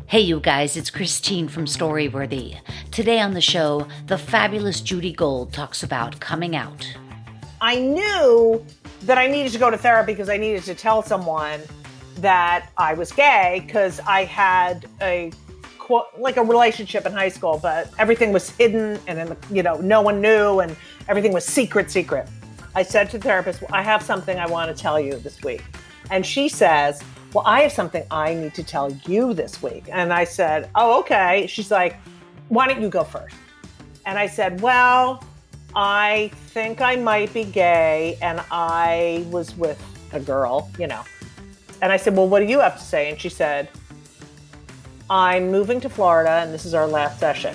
Hey you guys, it's Christine from Storyworthy. Today on the show, the fabulous Judy Gold talks about coming out. I knew that I needed to go to therapy because I needed to tell someone that I was gay because I had a relationship in high school, but everything was hidden and no one knew and everything was secret. I said to the therapist, well, I have something I want to tell you this week. And she says, well, I have something I need to tell you this week. And I said, oh, okay. She's like, why don't you go first? And I said, well, I think I might be gay and I was with a girl, And I said, well, what do you have to say? And she said, I'm moving to Florida and this is our last session.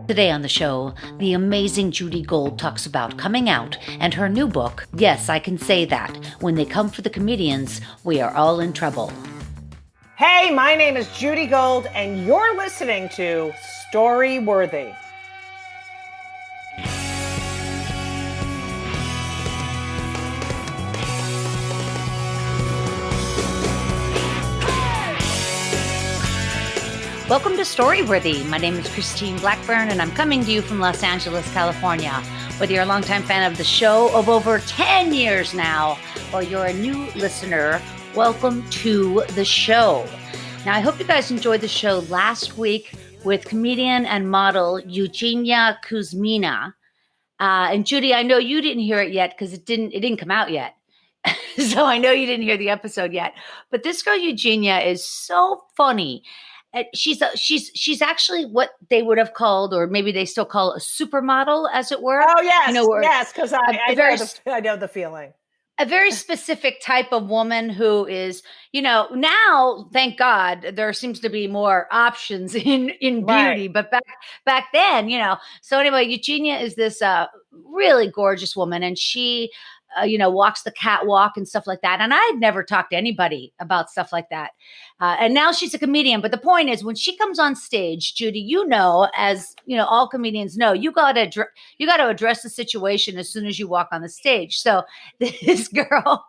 Today on the show, the amazing Judy Gold talks about coming out and her new book, Yes, I Can Say That. When they come for the comedians, we are all in trouble. Hey, my name is Judy Gold and you're listening to Storyworthy. Welcome to Storyworthy. My name is Christine Blackburn, and I'm coming to you from Los Angeles, California. Whether you're a longtime fan of the show of over 10 years now, or you're a new listener, welcome to the show. Now, I hope you guys enjoyed the show last week with comedian and model Eugenia Kuzmina. And Judy, I know you didn't hear it yet because it didn't come out yet. So I know you didn't hear the episode yet. But this girl Eugenia is so funny. She's actually what they would have called, or maybe they still call, a supermodel, as it were. Oh yes, yes, because I know the feeling. A very specific type of woman who is, now, thank God, there seems to be more options in beauty, right. But back then, So anyway, Eugenia is this really gorgeous woman, and she walks the catwalk and stuff like that. And I had never talked to anybody about stuff like that. And now she's a comedian. But the point is, when she comes on stage, Judy, as all comedians know, you got to address the situation as soon as you walk on the stage. So this girl,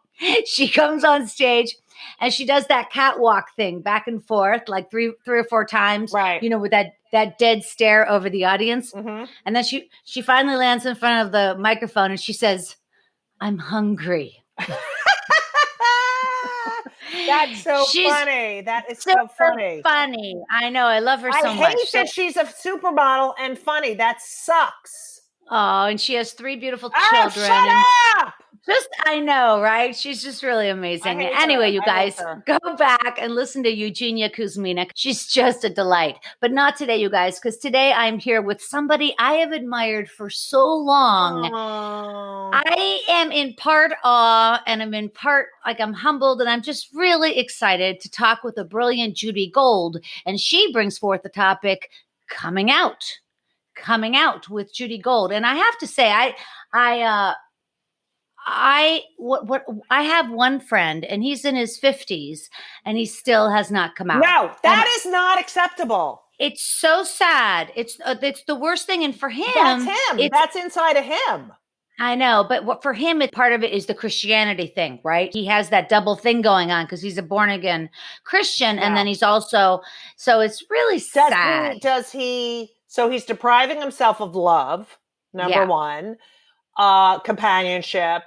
she comes on stage and she does that catwalk thing back and forth like three or four times, right? With that dead stare over the audience. Mm-hmm. And then she finally lands in front of the microphone and she says, I'm hungry. That's so funny. That is so funny. Funny. I know. I love her so much. I hate that she's a supermodel and funny. That sucks. Oh, and she has 3 beautiful children. Shut up! I know, right? She's just really amazing. Anyway, you guys, go back and listen to Eugenia Kuzmina. She's just a delight. But not today, you guys, because today I'm here with somebody I have admired for so long. Oh. I am in part awe, and I'm in part, I'm humbled, and I'm just really excited to talk with the brilliant Judy Gold. And she brings forth the topic, coming out with Judy Gold. And I have to say, I have one friend and he's in his 50s and he still has not come out. No, that is not acceptable. It's so sad. It's the worst thing. And for him, that's him. That's inside of him. I know, but for him, part of it is the Christianity thing, right? He has that double thing going on because he's a born again Christian, and then he's also, so it's really sad. So he's depriving himself of love, number one, companionship,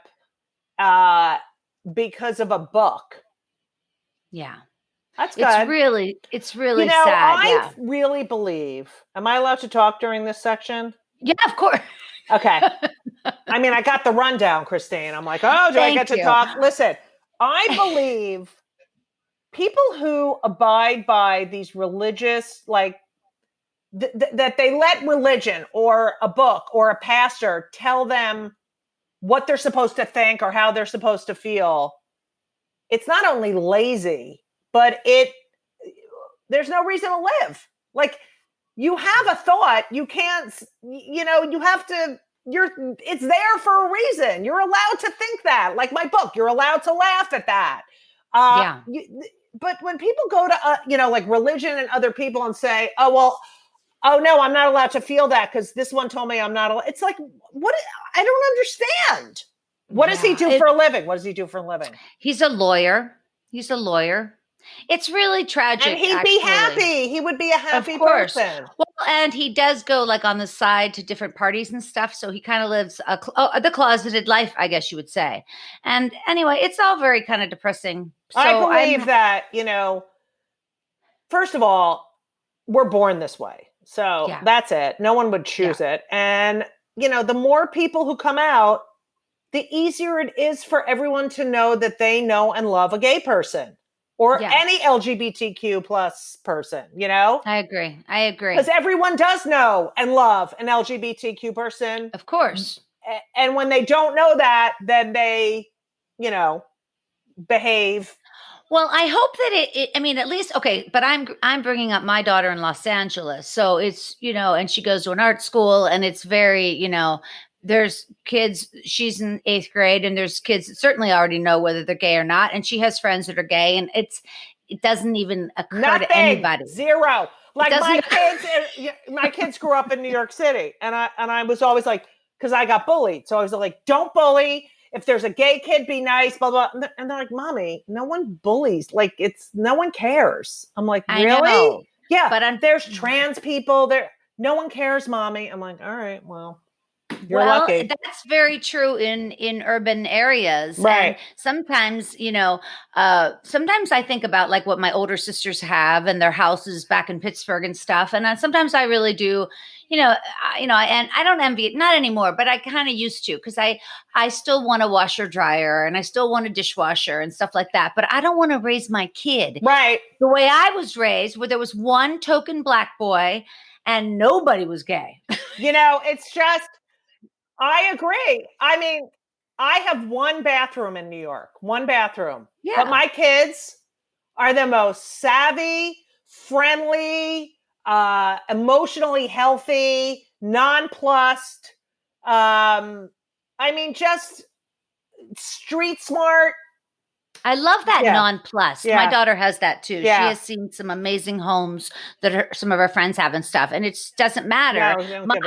because of a book. Yeah. That's good. It's really sad. I really believe, am I allowed to talk during this section? Yeah, of course. Okay. I mean, I got the rundown, Christine. I'm like, I get to talk? Listen, I believe people who abide by these religious, that they let religion or a book or a pastor tell them what they're supposed to think or how they're supposed to feel. It's not only lazy, but there's no reason to live. You have a thought, you can't, you have to, it's there for a reason. You're allowed to think that. Like my book, you're allowed to laugh at that. But when people go to, religion and other people and say, oh, no, I'm not allowed to feel that because this one told me I'm not allowed. It's like, what? I don't understand. What does he do for a living? What does he do for a living? He's a lawyer. It's really tragic, And he'd be actually. happy. He would be a happy Of course. person. Well, and he does go like on the side to different parties and stuff. So he kind of lives the closeted life, I guess you would say. And anyway, it's all very kind of depressing. So I believe that, first of all, we're born this way. So that's it. No one would choose it. And, the more people who come out, the easier it is for everyone to know that they know and love a gay person or any LGBTQ plus person, I agree. Because everyone does know and love an LGBTQ person. Of course. And when they don't know that, then they, behave. Well, I hope that I mean, at least, okay, but I'm bringing up my daughter in Los Angeles. So it's, and she goes to an art school and it's very, there's kids, she's in 8th grade and there's kids that certainly already know whether they're gay or not. And she has friends that are gay and it doesn't even occur to anybody. Zero. Like my kids grew up in New York City and I was always like, because I got bullied. So I was like, don't bully. If there's a gay kid, be nice, blah, blah. And they're like, Mommy, no one bullies. Like no one cares. I'm like, really? I know. Yeah. But there's trans people there. No one cares, Mommy. I'm like, all right, well. You're lucky. That's very true in urban areas. Right. And sometimes, sometimes I think about like what my older sisters have and their houses back in Pittsburgh and stuff. And sometimes I really do, and I don't envy it, not anymore, but I kind of used to, because I still want a washer dryer and I still want a dishwasher and stuff like that. But I don't want to raise my kid. Right. The way I was raised, where there was one token Black boy and nobody was gay. It's just, I agree. I mean, I have one bathroom in New York, one bathroom. Yeah. But my kids are the most savvy, friendly, emotionally healthy, nonplussed. I mean, just street smart. I love that nonplussed. Yeah. My daughter has that too. Yeah. She has seen some amazing homes that some of her friends have and stuff, and it doesn't matter.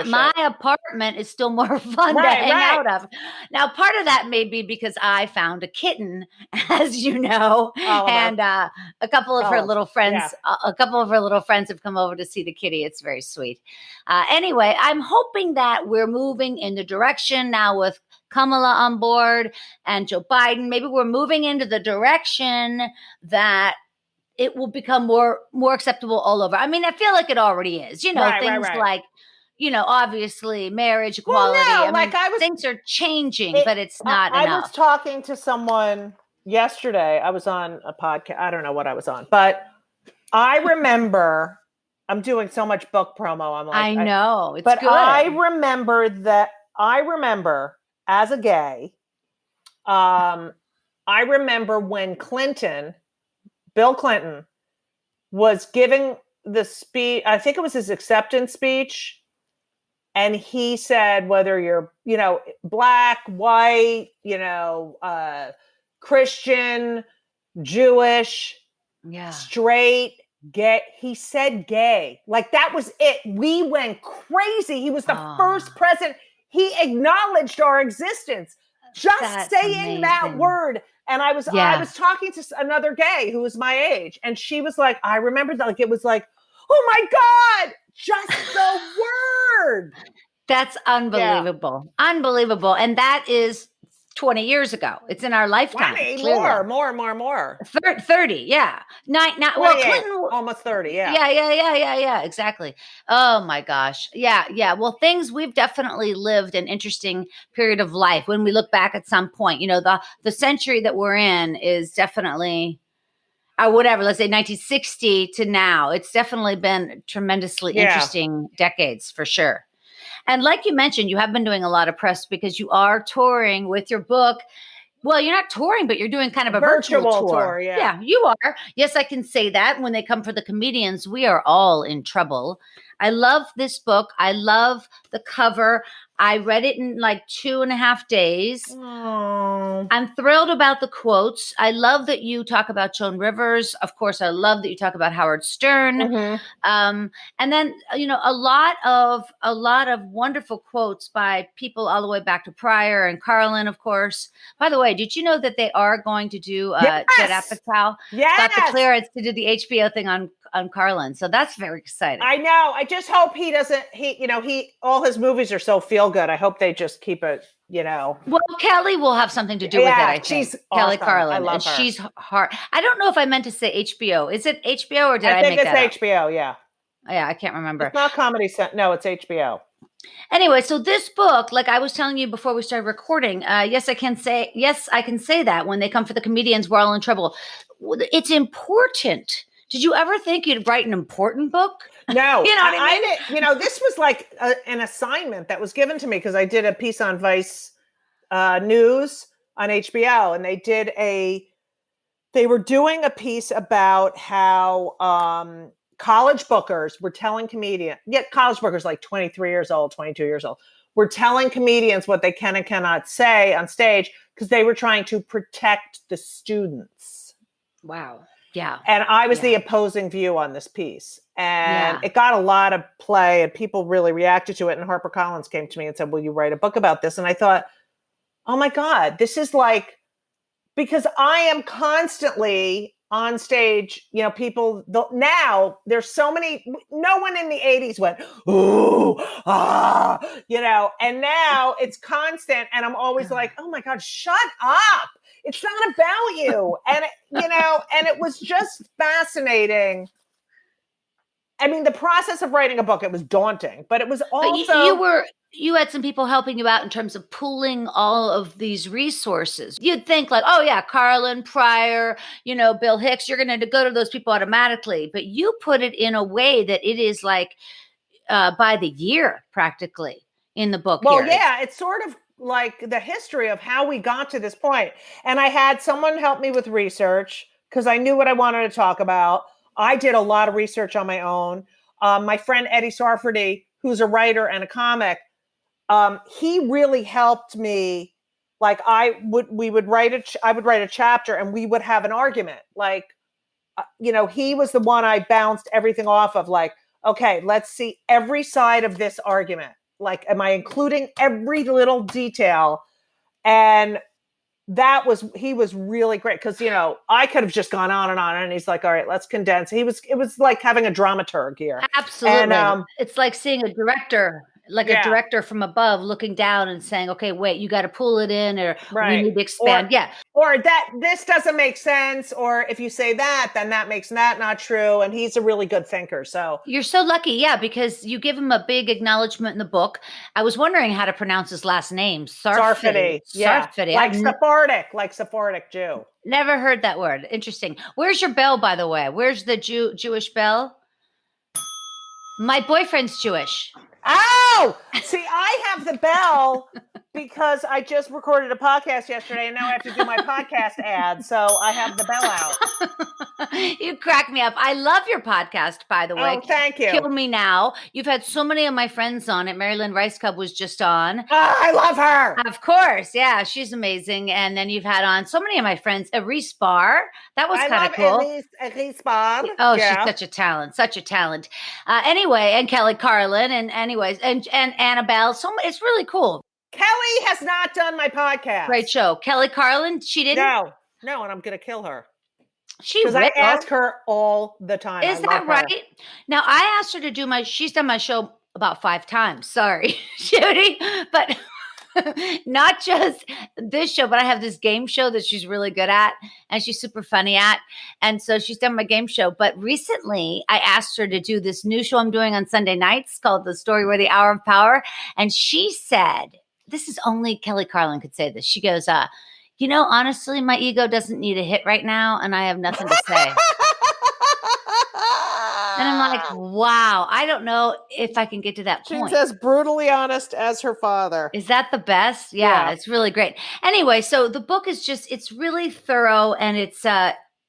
My apartment is still more fun to hang out of. Now, part of that may be because I found a kitten, as you know, and a couple of her little friends. Yeah. A couple of her little friends have come over to see the kitty. It's very sweet. Anyway, I'm hoping that we're moving in the direction now with Kamala on board and Joe Biden. Maybe we're moving into the direction that it will become more acceptable all over. I mean, I feel like it already is. Things like, obviously marriage equality. Well, no, things are changing, but it's not enough. I was talking to someone yesterday. I was on a podcast. I don't know what I was on, but I remember. I'm doing so much book promo. I'm like, I know, it's but good. I remember as a gay, I remember when Bill Clinton was giving the speech, I think it was his acceptance speech. And he said, whether you're, Black, white, Christian, Jewish, straight, gay, he said gay. Like that was it. We went crazy. He was the first president. He acknowledged our existence. Just saying that word. And I was talking to another gay who was my age. And she was like, I remember that. Like, it was like, oh my God, just the word. That's unbelievable. Yeah. Unbelievable. And that is 20 years ago. It's in our lifetime. 20, more. 30, yeah. Well, Clinton, almost 30, yeah. Yeah, exactly. Oh my gosh. Yeah. Well, we've definitely lived an interesting period of life when we look back at some point. The century that we're in is definitely, or whatever, let's say 1960 to now. It's definitely been tremendously interesting decades for sure. And like you mentioned, you have been doing a lot of press because you are touring with your book. Well, you're not touring, but you're doing kind of a virtual tour. Yeah, you are. Yes, I can say that. When they come for the comedians, we are all in trouble. I love this book. I love the cover. I read it in like 2.5 days. Oh. I'm thrilled about the quotes. I love that you talk about Joan Rivers. Of course, I love that you talk about Howard Stern. And then a lot of wonderful quotes by people all the way back to Pryor and Carlin, of course. By the way, did you know that they are going to do Yes! Judd Apatow got the clearance to do the HBO thing on Carlin, so that's very exciting. I know. I just hope he doesn't. He all his movies are so feel good. I hope they just keep it. Well, Kelly will have something to do with it, I think. She's Kelly awesome. Carlin. I love her. She's hard. I don't know if I meant to say HBO. Is it HBO or did I make that up? I think it's HBO, yeah. Yeah, I can't remember. It's not Comedy Central. No, it's HBO. Anyway, so this book, like I was telling you before we started recording, yes, I can say that when they come for the comedians, we're all in trouble. It's important. Did you ever think you'd write an important book? No, you know what I mean? This was like an assignment that was given to me because I did a piece on Vice News on HBO, and they were doing a piece about how college bookers were telling comedians, college bookers like 23 years old, 22 years old, were telling comedians what they can and cannot say on stage because they were trying to protect the students. Wow. Yeah. And I was the opposing view on this piece. And it got a lot of play and people really reacted to it. And HarperCollins came to me and said, will you write a book about this? And I thought, oh my God, this is like, because I am constantly on stage, people, now there's so many, no one in the 80s went, ooh, and now it's constant. And I'm always like, oh my God, shut up. It's not about you. And, and it was just fascinating. I mean, the process of writing a book, it was daunting, but it was also... But you had some people helping you out in terms of pooling all of these resources. You'd think like, oh yeah, Carlin, Pryor, Bill Hicks, you're going to go to those people automatically. But you put it in a way that it is like by the year practically in the book. Well, yeah, it's sort of like the history of how we got to this point. And I had someone help me with research because I knew what I wanted to talk about. I did a lot of research on my own. My friend Eddie Sarfati, who's a writer and a comic, he really helped me. Like I would write a chapter and we would have an argument. Like, he was the one I bounced everything off of. Like, okay, let's see every side of this argument. Like, am I including every little detail? And he was really great because, I could have just gone on. And he's like, all right, let's condense. It was like having a dramaturg here. Absolutely. And, it's like seeing a director, a director from above looking down and saying, okay, wait, you got to pull it in or we need to expand. Or that this doesn't make sense. Or if you say that, then that makes that not true. And he's a really good thinker. So you're so lucky. Yeah. Because you give him a big acknowledgement in the book. I was wondering how to pronounce his last name. Sarfati. Yeah. Sarfati. Like Sephardic Jew. Never heard that word. Interesting. Where's your bell, by the way? Where's the Jewish bell? My boyfriend's Jewish. Oh, see, I have the bell because I just recorded a podcast yesterday and now I have to do my podcast ad. So I have the bell out. You crack me up. I love your podcast, by the way. Oh, thank you. Kill Me Now. You've had so many of my friends on it. Marilyn Rice Cub was just on. Oh, I love her. Of course. Yeah, she's amazing. And then you've had on so many of my friends. Elise Barr. That was kind of cool. Elise Barr. Oh, she's such a talent. Such a talent. Anyway, and Kelly Carlin. And anyways, and Annabelle. So it's really cool. Kelly has not done my podcast. Great show. Kelly Carlin, she didn't? No, and I'm going to kill her. Because I ask her all the time. Is that right? Now, I asked her to do she's done my show about 5 times. Sorry, Judy. But not just this show, but I have this game show that she's really good at and she's super funny at. And so she's done my game show. But recently I asked her to do this new show I'm doing on Sunday nights called The Story Where the Hour of Power. And she said, this is only Kelly Carlin could say this. She goes, honestly, my ego doesn't need a hit right now and I have nothing to say. And I'm like, wow, I don't know if I can get to that point. She's as brutally honest as her father. Is that the best? Yeah, it's really great. Anyway, so the book is it's really thorough and it's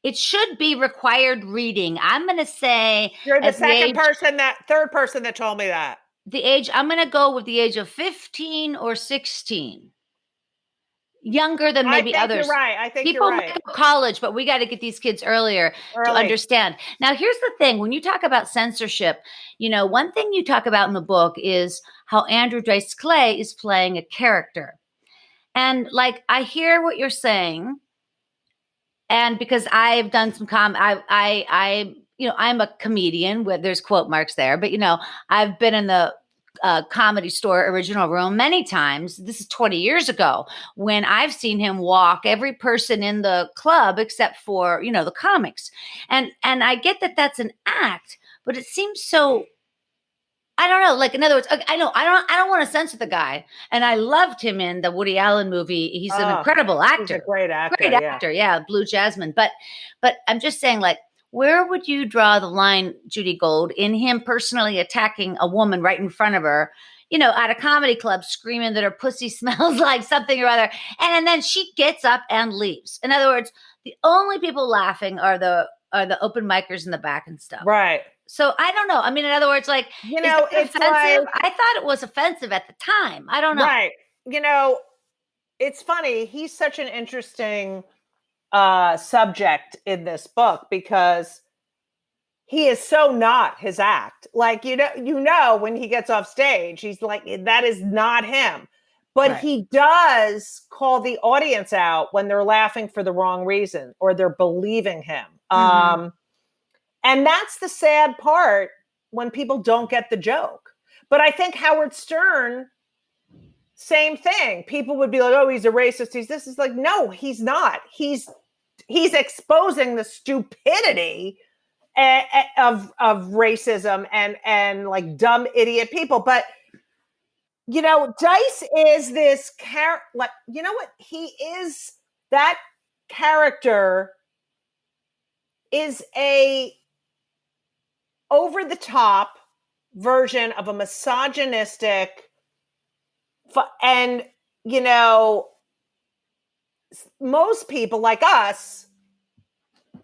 it should be required reading. I'm going to say You're the third person that told me that. The age, I'm going to go with the age of 15 or 16. Younger than maybe others. I think people you're right. Might go college, but we got to get these kids early to understand. Now, here's the thing. When you talk about censorship, one thing you talk about in the book is how Andrew Dice Clay is playing a character. And like, I hear what you're saying. And because I've done some I'm a comedian where there's quote marks there, but I've been in the Comedy Store original room many times. This is 20 years ago when I've seen him walk every person in the club except for, the comics. And I get that that's an act, but it seems so, I don't know. Like, in other words, I don't want to censor the guy. And I loved him in the Woody Allen movie. He's an incredible actor. He's a great actor. Great actor. Yeah. Blue Jasmine. But I'm just saying, like, where would you draw the line, Judy Gold, in him personally attacking a woman right in front of her, at a comedy club, screaming that her pussy smells like something or other, and then she gets up and leaves? In other words, the only people laughing are the open micers in the back and stuff. Right. So I don't know. I mean, in other words, like, it's offensive. I thought it was offensive at the time. I don't know. Right. It's funny. He's such an interesting subject in this book because he is so not his act. Like, when he gets off stage, he's like, that is not him. But he does call the audience out when they're laughing for the wrong reason or they're believing him. Mm-hmm. And that's the sad part when people don't get the joke. But I think Howard Stern, same thing. People would be like, oh, he's a racist. This is like, no, he's not. He's exposing the stupidity of racism and like dumb idiot people. But Dice is this what he is. That character is a over the top version of a misogynistic and most people like us,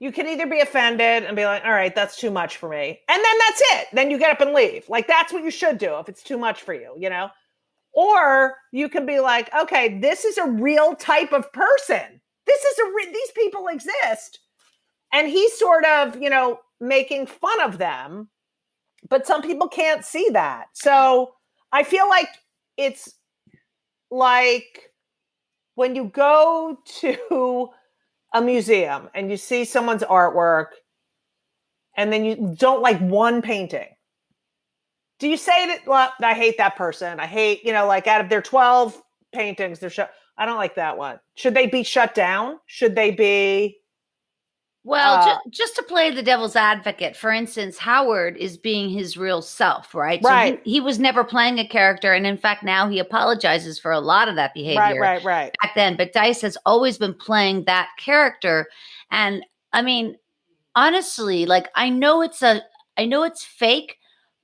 you can either be offended and be like, all right, that's too much for me. And then that's it. Then you get up and leave. Like, that's what you should do if it's too much for you, Or you can be like, okay, this is a real type of person. These people exist. And he's sort of, making fun of them. But some people can't see that. So I feel like it's like when you go to a museum and you see someone's artwork and then you don't like one painting. Do you say that, well, I hate that person. I hate, like out of their 12 paintings, I don't like that one. Should they be shut down? Should they be? Well, just to play the devil's advocate, for instance, Howard is being his real self, right? Right. So he was never playing a character. And in fact, now he apologizes for a lot of that behavior. Right. Back then. But Dice has always been playing that character. And I mean, honestly, like, I know it's fake,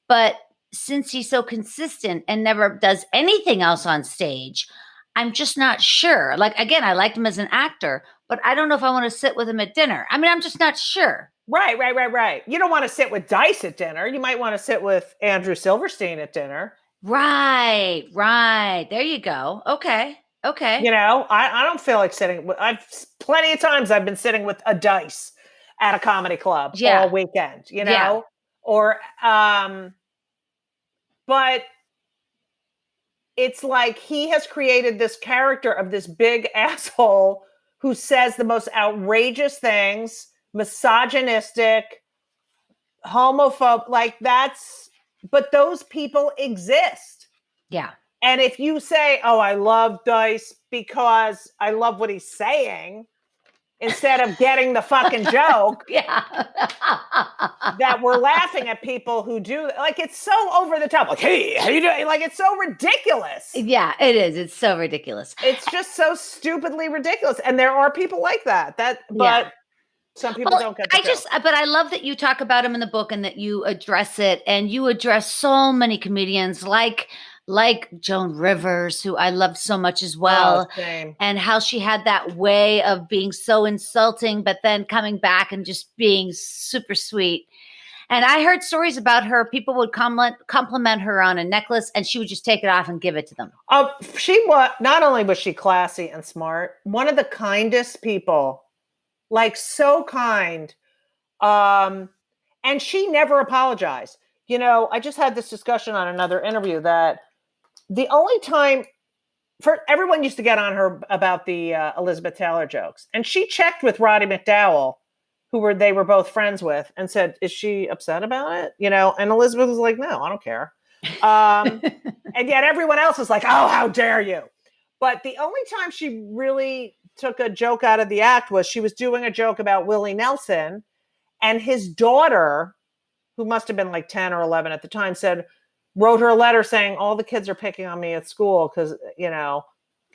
but since he's so consistent and never does anything else on stage, I'm just not sure. Like, again, I liked him as an actor, but I don't know if I want to sit with him at dinner. I mean, I'm just not sure. Right. You don't want to sit with Dice at dinner. You might want to sit with Andrew Silverstein at dinner. Right. There you go. Okay. I don't feel like sitting with, plenty of times I've been sitting with a Dice at a comedy club all weekend, or, but it's like he has created this character of this big asshole who says the most outrageous things, misogynistic, homophobe, but those people exist. Yeah. And if you say, oh, I love Dice because I love what he's saying, instead of getting the fucking joke, that we're laughing at people who do, like, it's so over the top. Like, hey, how you doing? Like, it's so ridiculous. Yeah, it is. It's so ridiculous. It's just so stupidly ridiculous. And there are people like that. But some people don't get the joke. But I love that you talk about him in the book and that you address it, and you address so many comedians like like Joan Rivers, who I loved so much as Oh, well, same. and how she had that way of being so insulting, but then coming back and just being super sweet. And I heard stories about her. People would compliment her on a necklace, and she would just take it off and give it to them. She was not only was she classy and smart, one of the kindest people, like so kind. Um, and she never apologized. I just had this discussion on another interview that the only time everyone used to get on her about the Elizabeth Taylor jokes, and she checked with Roddy McDowell, they were both friends with, and said, "Is she upset about it?" And Elizabeth was like, "No, I don't care." And yet everyone else was like, "Oh, how dare you!" But the only time she really took a joke out of the act was she was doing a joke about Willie Nelson, and his daughter, who must have been like 10 or 11 at the time, wrote her a letter saying all the kids are picking on me at school because,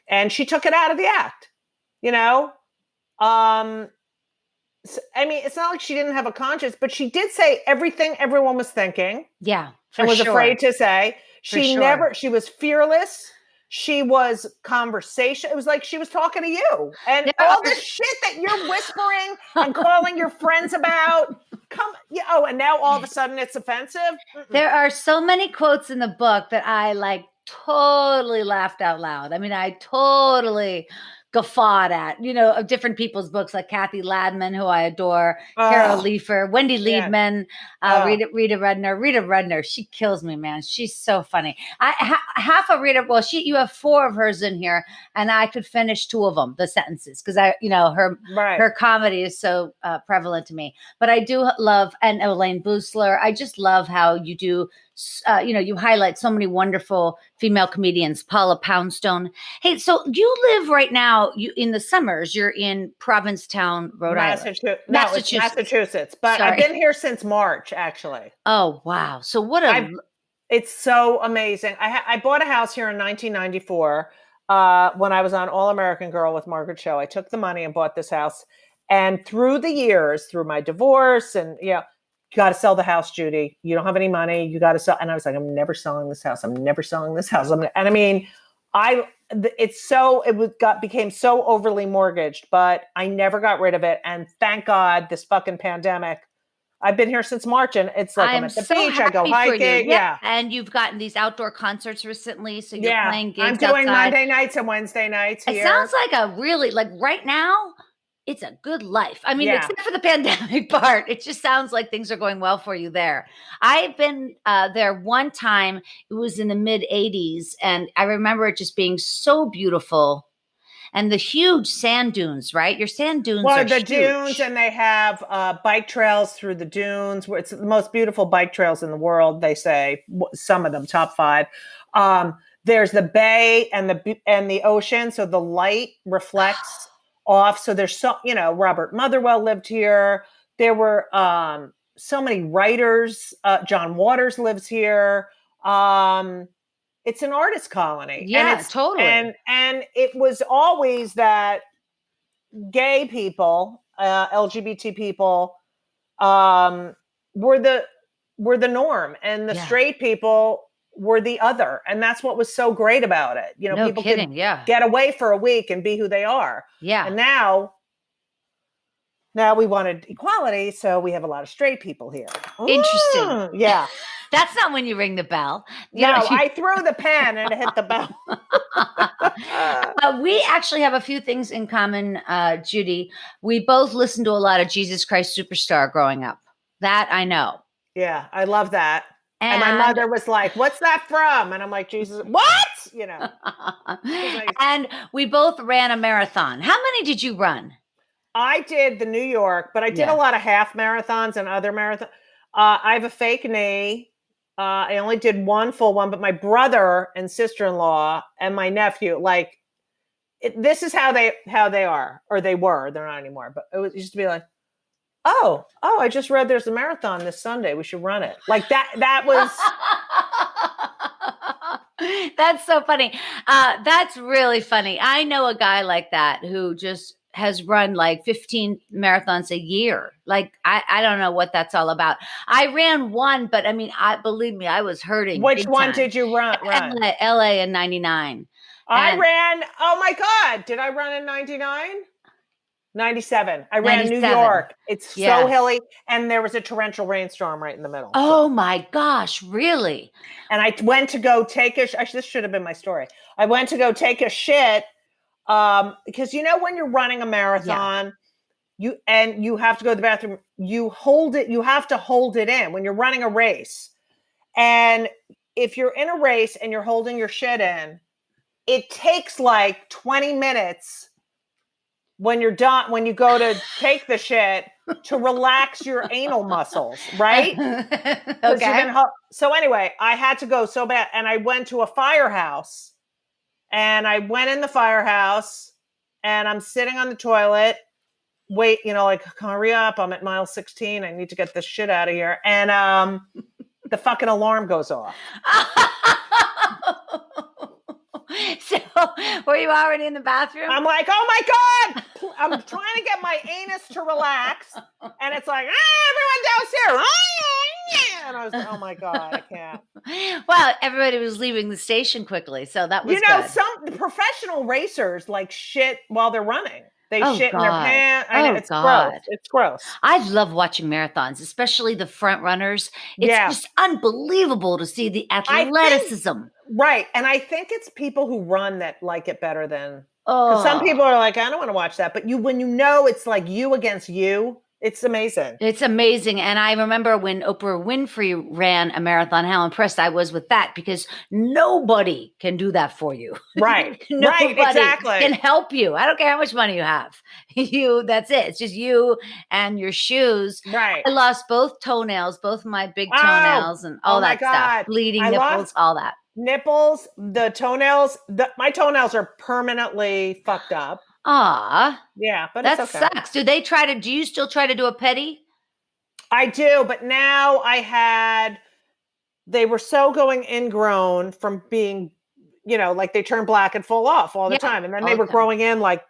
and she took it out of the act, I mean, it's not like she didn't have a conscience, but she did say everything everyone was thinking. Yeah, and was afraid to say. She was fearless. She was conversation. It was like she was talking to you, and all this shit that you're whispering and calling your friends about. And now all of a sudden it's offensive. There are so many quotes in the book that I totally laughed out loud. I mean, I totally guffawed at, of different people's books, like Kathy Ladman, who I adore, Carol Leifer, Wendy Liebman, Rita Rudner. Rita Rudner, she kills me, man. She's so funny. Half of Rita, you have 4 of hers in here, and I could finish 2 of them, the sentences, because her comedy is so prevalent to me. But I do love, and Elaine Boosler, I just love how you do, you highlight so many wonderful female comedians, Paula Poundstone. Hey, so you live right now, in the summers, you're in Provincetown, Rhode Island. Massachusetts. But I've been here since March, actually. Oh, wow. So it's so amazing. I bought a house here in 1994 when I was on All American Girl with Margaret Cho. I took the money and bought this house. And through the years, through my divorce and, you got to sell the house, Judy. You don't have any money. You got to sell. And I was like, I'm never selling this house. I'm never selling this house. And I mean, became so overly mortgaged, but I never got rid of it. And thank God this fucking pandemic. I've been here since March, and it's like I'm at the beach. I go hiking. Yeah. And you've gotten these outdoor concerts recently. So you're playing gigs I'm doing outside. Monday nights and Wednesday nights here. It sounds like a really, right now, it's a good life. I mean, except for the pandemic part, it just sounds like things are going well for you there. I've been there one time. It was in the mid 80s. And I remember it just being so beautiful. And the huge sand dunes, right? Your sand dunes are huge. Dunes, and they have bike trails through the dunes. Where it's the most beautiful bike trails in the world, they say. Some of them, top 5. There's the bay and the ocean. So the light reflects off. So there's Robert Motherwell lived here. There were so many writers. John Waters lives here. It's an artist colony. Yeah, totally. And it was always that gay people, LGBT people, were the norm, and the straight people were the other. And that's what was so great about it. People could get away for a week and be who they are. Yeah. And now we wanted equality, so we have a lot of straight people here. Interesting. Yeah. That's not when you ring the bell. I threw the pen and it hit the bell. We actually have a few things in common, Judy. We both listened to a lot of Jesus Christ Superstar growing up. That I know. Yeah, I love that. And my mother was like, "What's that from?" And I'm like, "Jesus, what?" And we both ran a marathon. How many did you run? I did the New York, but I did a lot of half marathons and other marathons. I have a fake knee. I only did one full one, but my brother and sister-in-law and my nephew, this is how they are, or they were. They're not anymore. But it used to be like, oh, I just read there's a marathon this Sunday. We should run it. Like that. That was. That's so funny. That's really funny. I know a guy like that who just has run like 15 marathons a year. Like, I don't know what that's all about. I ran one, but I mean, believe me, I was hurting Which big one time. did you run? LA in 99. I ran, oh my God, did I run in 99? 97. I ran 97. New York. It's Yeah. so hilly. And there was a torrential rainstorm right in the middle. Oh my gosh, really? And I went to go take this should have been my story. I went to go take a shit because when you're running a marathon, you have to go to the bathroom, you have to hold it in when you're running a race. And if you're in a race and you're holding your shit in, it takes like 20 minutes when you're done, when you go to take the shit, to relax your anal muscles, right? Okay. So anyway, I had to go so bad, and I went to a firehouse, and I went in the firehouse, and I'm sitting on the toilet, wait, like, hurry up, I'm at mile 16, I need to get this shit out of here, and the fucking alarm goes off. So, were you already in the bathroom? I'm like, oh my God! I'm trying to get my anus to relax, and it's like, everyone downstairs. And I was like, oh my God, I can't. Well, everybody was leaving the station quickly, so that was good. Some professional racers like shit while they're running. They shit in their God. pants. I know, it's gross. It's gross. I love watching marathons, especially the front runners. It's just unbelievable to see the athleticism. Right. And I think it's people who run that like it better than, because some people are like, I don't want to watch that. But when it's like you against you, it's amazing. It's amazing. And I remember when Oprah Winfrey ran a marathon, how impressed I was with that, because nobody can do that for you. Right. Nobody exactly. can help you. I don't care how much money you have. That's it. It's just you and your shoes. Right. I lost both toenails, both my big toenails and all that stuff. Bleeding nipples, all that. Nipples, the toenails, my toenails are permanently fucked up. Yeah, but that it's okay. sucks. Do you still try to do a pedi? I do, but now they were so going ingrown from being, like they turn black and fall off all the time. And then they were growing in like,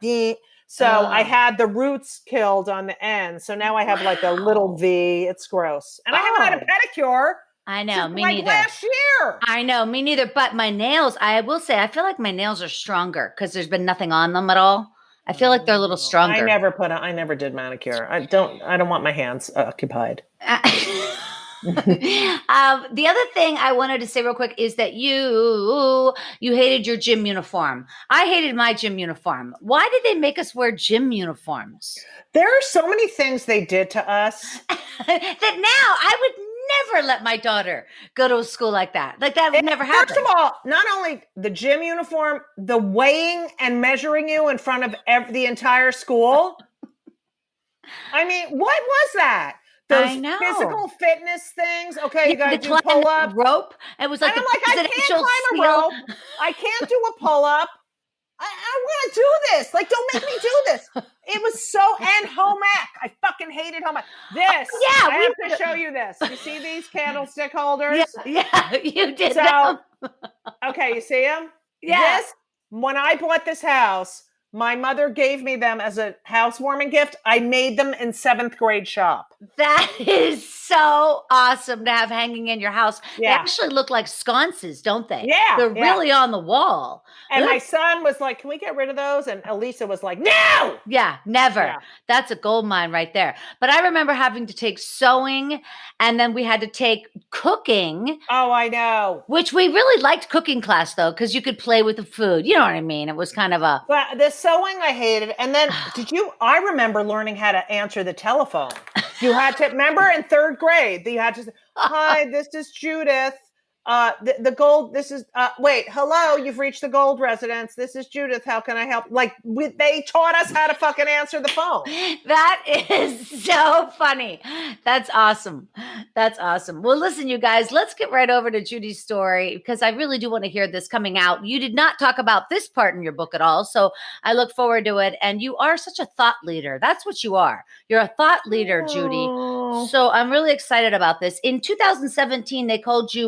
so I had the roots killed on the end. So now I have like a little V. It's gross. And I haven't had a pedicure. I know, me neither. Last year. I know, me neither. But my nails, I will say, I feel like my nails are stronger because there's been nothing on them at all. I feel like they're a little stronger. I never did manicure. I don't want my hands occupied. The other thing I wanted to say real quick is that you hated your gym uniform. I hated my gym uniform. Why did they make us wear gym uniforms? There are so many things they did to us that now I would never let my daughter go to a school like that. Like that would never happen. First of all, not only the gym uniform, the weighing and measuring you in front of the entire school. I mean, what was that? Those physical fitness things. Okay, you got to do pull-up. Rope. It was like I'm like, I can't climb a rope. I can't do a pull-up. I want to do this. Like, don't make me do this. It was so, and home ec. I fucking hated home ec. I have to show you this. You see these candlestick holders? Yeah, you did. So, okay, you see them? Yeah. When I bought this house, my mother gave me them as a housewarming gift. I made them in 7th grade shop. That is so awesome to have hanging in your house. Yeah. They actually look like sconces, don't they? Yeah. They're really on the wall. And my son was like, can we get rid of those? And Elisa was like, no! Yeah, never. Yeah. That's a gold mine right there. But I remember having to take sewing, and then we had to take cooking. Oh, I know. Which we really liked cooking class, though, because you could play with the food. You know what I mean? It was kind of a... Well, the sewing I hated. And then I remember learning how to answer the telephone. You had to, remember in 3rd grade, you had to say, hi, this is Judith. The gold, this is, wait, hello, you've reached the gold residence. This is Judith. How can I help? Like, they taught us how to fucking answer the phone. That is so funny. That's awesome. That's awesome. Well, listen, you guys, let's get right over to Judy's story, because I really do want to hear this coming out. You did not talk about this part in your book at all, so I look forward to it. And you are such a thought leader. That's what you are. You're a thought leader, Judy. So I'm really excited about this. In 2017,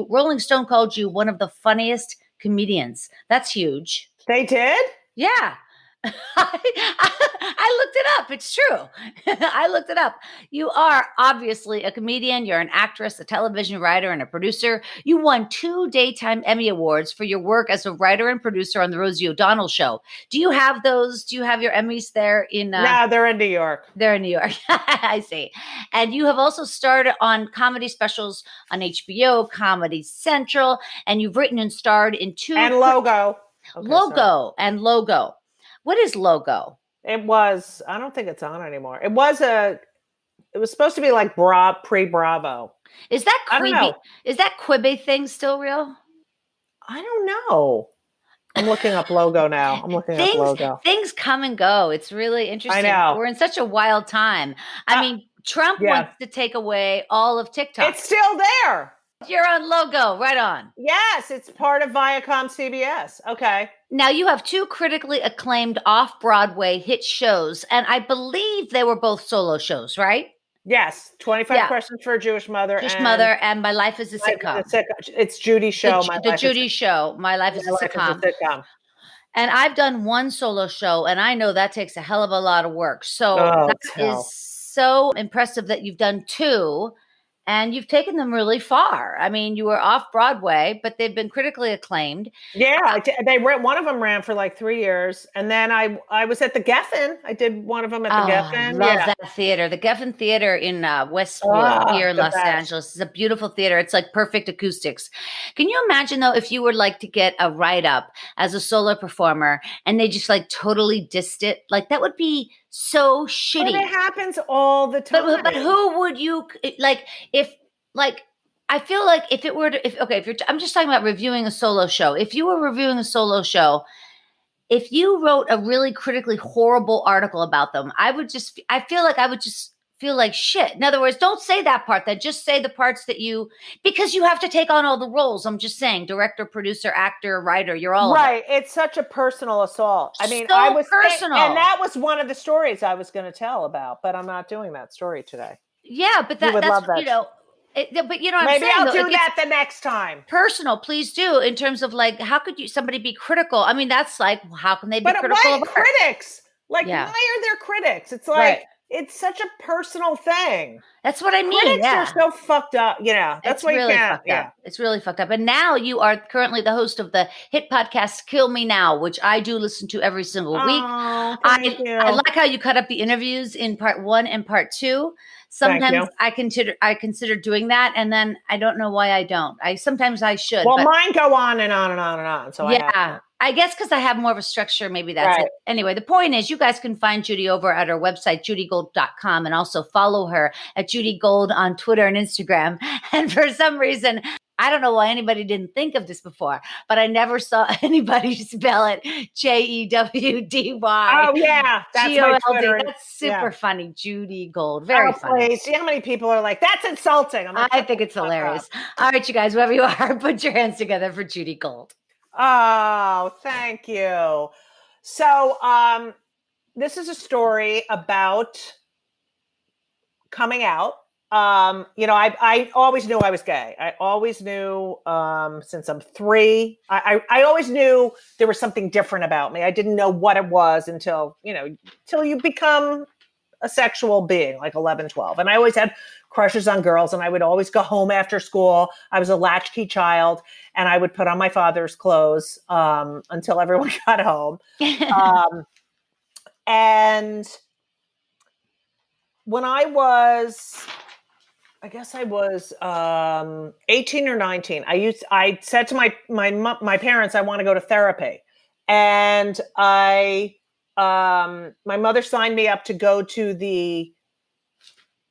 Rolling Stone called you one of the funniest comedians. That's huge. They did? Yeah. I looked it up. It's true. I looked it up. You are obviously a comedian. You're an actress, a television writer, and a producer. You won 2 Daytime Emmy Awards for your work as a writer and producer on The Rosie O'Donnell Show. Do you have those? Do you have your Emmys there in? No, they're in New York. They're in New York. I see. And you have also starred on comedy specials on HBO, Comedy Central, and you've written and starred in 2. And Logo. Okay, Logo and Logo. What is Logo? It was, I don't think it's on anymore. It was supposed to be like pre-Bravo. Is that Quibi? Is that Quibi thing still real? I don't know. I'm looking up Logo now. Things come and go. It's really interesting. I know. We're in such a wild time. I mean, Trump wants to take away all of TikTok. It's still there. You're on Logo, right on. Yes, it's part of Viacom CBS. Okay. Now, you have 2 critically acclaimed off-Broadway hit shows, and I believe they were both solo shows, right? Yes, 25 Questions for a Jewish Mother. And My Life is a Sitcom. It's Judy's show. The Judy show, My Life is a Sitcom. And I've done one solo show, and I know that takes a hell of a lot of work. So that is so impressive that you've done 2. And you've taken them really far. I mean, you were off Broadway, but they've been critically acclaimed. Yeah, one of them ran for like 3 years, and then I was at the Geffen. I did one of them at the Geffen. Love that theater. The Geffen Theater in Westwood here in Los Angeles is a beautiful theater. It's like perfect acoustics. Can you imagine though if you were like to get a write up as a solo performer and they just like totally dissed it? Like that would be so shitty. But it happens all the time. But who would you like? If like, I feel like if it were to, I'm just talking about reviewing a solo show. If you were reviewing a solo show, if you wrote a really critically horrible article about them, I feel like I would just feel like shit. In other words, don't say that part. That just say the parts that because you have to take on all the roles. I'm just saying, director, producer, actor, writer. You're all right. It's such a personal assault. I mean, I was personal, and that was one of the stories I was going to tell about, but I'm not doing that story today. Yeah, but that's love that. But you know, maybe I'll do that the next time. Personal, please do. In terms of like, how could somebody be critical? I mean, that's like, how can they be critical of critics? Like, why are there critics? It's like. It's such a personal thing. That's what I mean. Critics are so fucked up. That's why really you can't. It's really fucked up. And now you are currently the host of the hit podcast Kill Me Now, which I do listen to every single week. Thank you. I like how you cut up the interviews in part 1 and part 2. Sometimes I consider doing that, and then I don't know why I don't. Sometimes I should. Well, mine go on and on and on and on. So I guess because I have more of a structure, maybe that's it. Anyway, the point is you guys can find Judy over at her website, judygold.com, and also follow her at Judy Gold on Twitter and Instagram. And for some reason, I don't know why anybody didn't think of this before, but I never saw anybody spell it Jewdy. Oh, yeah. That's my Twitter. That's super funny. Judy Gold. Very funny. Please. See how many people are like, that's insulting. I think it's hilarious. All right, you guys, wherever you are, put your hands together for Judy Gold. Oh, thank you. So this is a story about coming out. I always knew I was gay. I always knew since I'm 3. I always knew there was something different about me. I didn't know what it was until you become a sexual being, like 11, 12. And I always had crushes on girls, and I would always go home after school. I was a latchkey child, and I would put on my father's clothes until everyone got home. And when I was 18 or 19, I said to my parents, I want to go to therapy. And my mother signed me up to go to the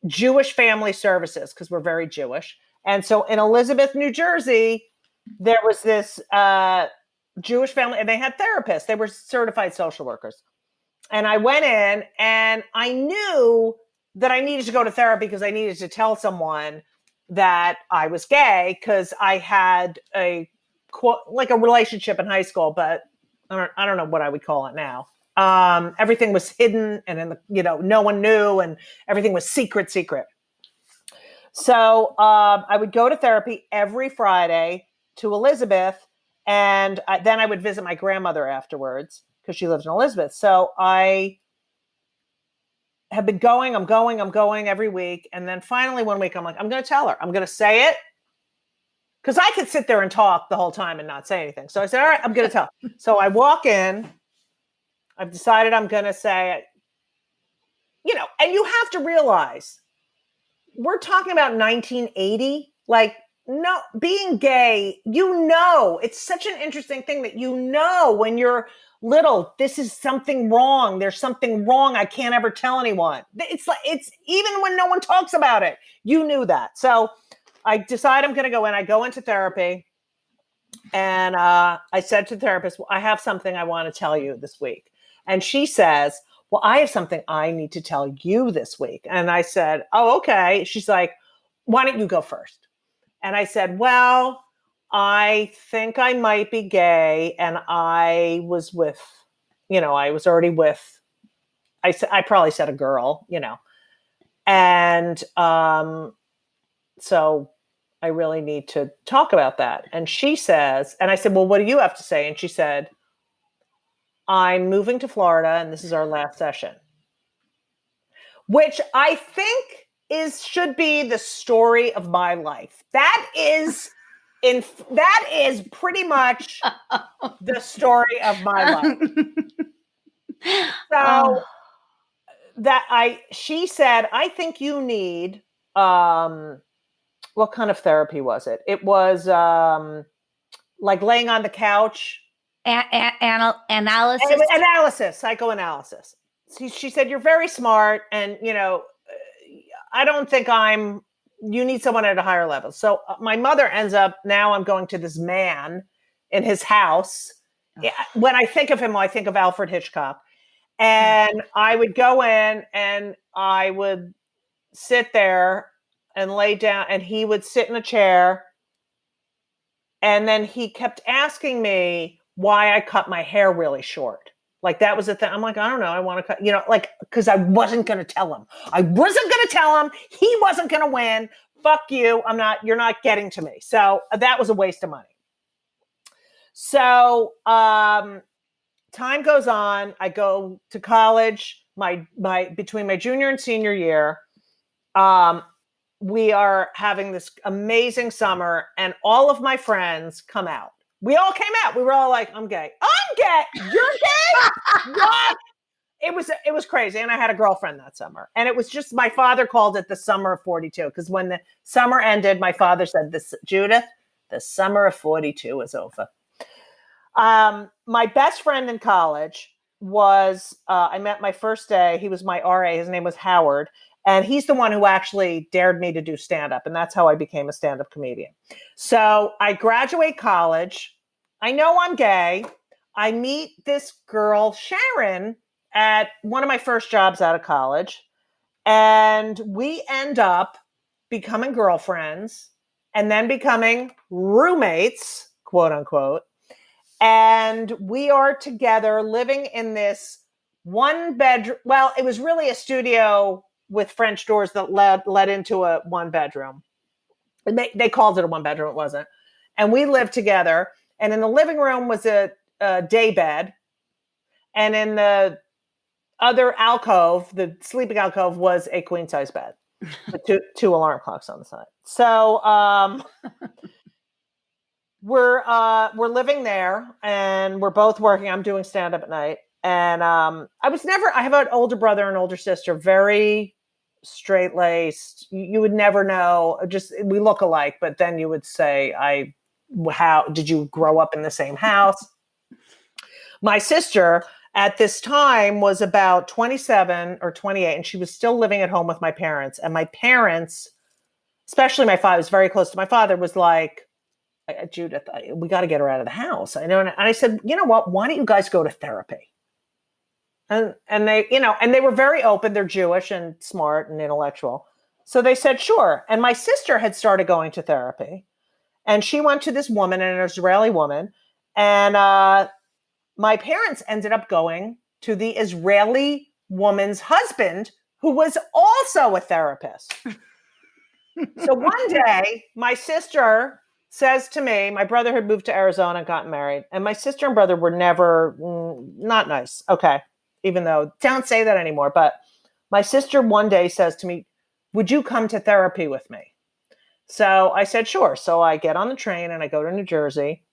Jewish Family Services because we're very Jewish. And so in Elizabeth, New Jersey, there was this Jewish family, and they had therapists. They were certified social workers. And I went in, and I knew that I needed to go to therapy because I needed to tell someone that I was gay because I had a relationship in high school, but I don't know what I would call it now. Everything was hidden, and no one knew, and everything was secret. So I would go to therapy every Friday to Elizabeth, and then I would visit my grandmother afterwards because she lives in Elizabeth. So I have been going, I'm going every week. And then finally one week I'm like, I'm going to tell her, I'm going to say it. Because I could sit there and talk the whole time and not say anything. So I said, all right, I'm going to tell. So I walk in. I've decided I'm going to say, and you have to realize we're talking about 1980. Like, no, being gay, it's such an interesting thing that when you're little, this is something wrong. There's something wrong. I can't ever tell anyone. It's even when no one talks about it, you knew that. So I decide I'm going to go in. I go into therapy. And I said to the therapist, well, I have something I want to tell you this week. And she says, well, I have something I need to tell you this week. And I said, oh, okay. She's like, why don't you go first? And I said, well, I think I might be gay. And I was already with, I probably said a girl, And so I really need to talk about that. And she says, and I said, well, what do you have to say? And she said, I'm moving to Florida and this is our last session. Which I think should be the story of my life. That is pretty much the story of my life. So she said, I think you need, what kind of therapy was it? It was like laying on the couch. Analysis? Analysis, psychoanalysis. She said, you're very smart. And, I don't think you need someone at a higher level. So my mother ends up, now I'm going to this man in his house. When I think of him, I think of Alfred Hitchcock. And I would go in and I would sit there and lay down and he would sit in a chair. And then he kept asking me why I cut my hair really short. Like that was the thing. I'm like, I don't know. I want to cut, because I wasn't going to tell him. I wasn't going to tell him. He wasn't going to win. Fuck you. You're not getting to me. So that was a waste of money. So time goes on. I go to college, between my junior and senior year. We are having this amazing summer and all of my friends come out. We all came out. We were all like, I'm gay. I'm gay. You're gay? What? It was crazy. And I had a girlfriend that summer. And it was just, my father called it the summer of 42. Because when the summer ended, my father said, Judith, the summer of 42 is over. My best friend in college was, I met my first day. He was my RA. His name was Howard. And he's the one who actually dared me to do stand-up. And that's how I became a stand-up comedian. So I graduate college. I know I'm gay. I meet this girl, Sharon, at one of my first jobs out of college. And we end up becoming girlfriends and then becoming roommates, quote unquote. And we are together living in this one bedroom. Well, it was really a studio with French doors that led into a one bedroom. They called it a one bedroom. It wasn't. And we lived together. And in the living room was a day bed. And in the other alcove, the sleeping alcove, was a queen size bed with two alarm clocks on the side. So we're living there and we're both working. I'm doing stand up at night. And I have an older brother and older sister, very straight laced. You would never know. Just, we look alike, but then you would say, how did you grow up in the same house? My sister at this time was about 27 or 28, and she was still living at home with my parents. And my parents, especially my father, was very close to my father, was like, Judith, we got to get her out of the house. I know. And I said, you know what? Why don't you guys go to therapy? And they were very open. They're Jewish and smart and intellectual. So they said, sure. And my sister had started going to therapy and she went to this woman, an Israeli woman. And my parents ended up going to the Israeli woman's husband, who was also a therapist. So one day my sister says to me, my brother had moved to Arizona and gotten married, and my sister and brother were never not nice. Okay. Even though, don't say that anymore. But my sister one day says to me, would you come to therapy with me? So I said, sure. So I get on the train and I go to New Jersey,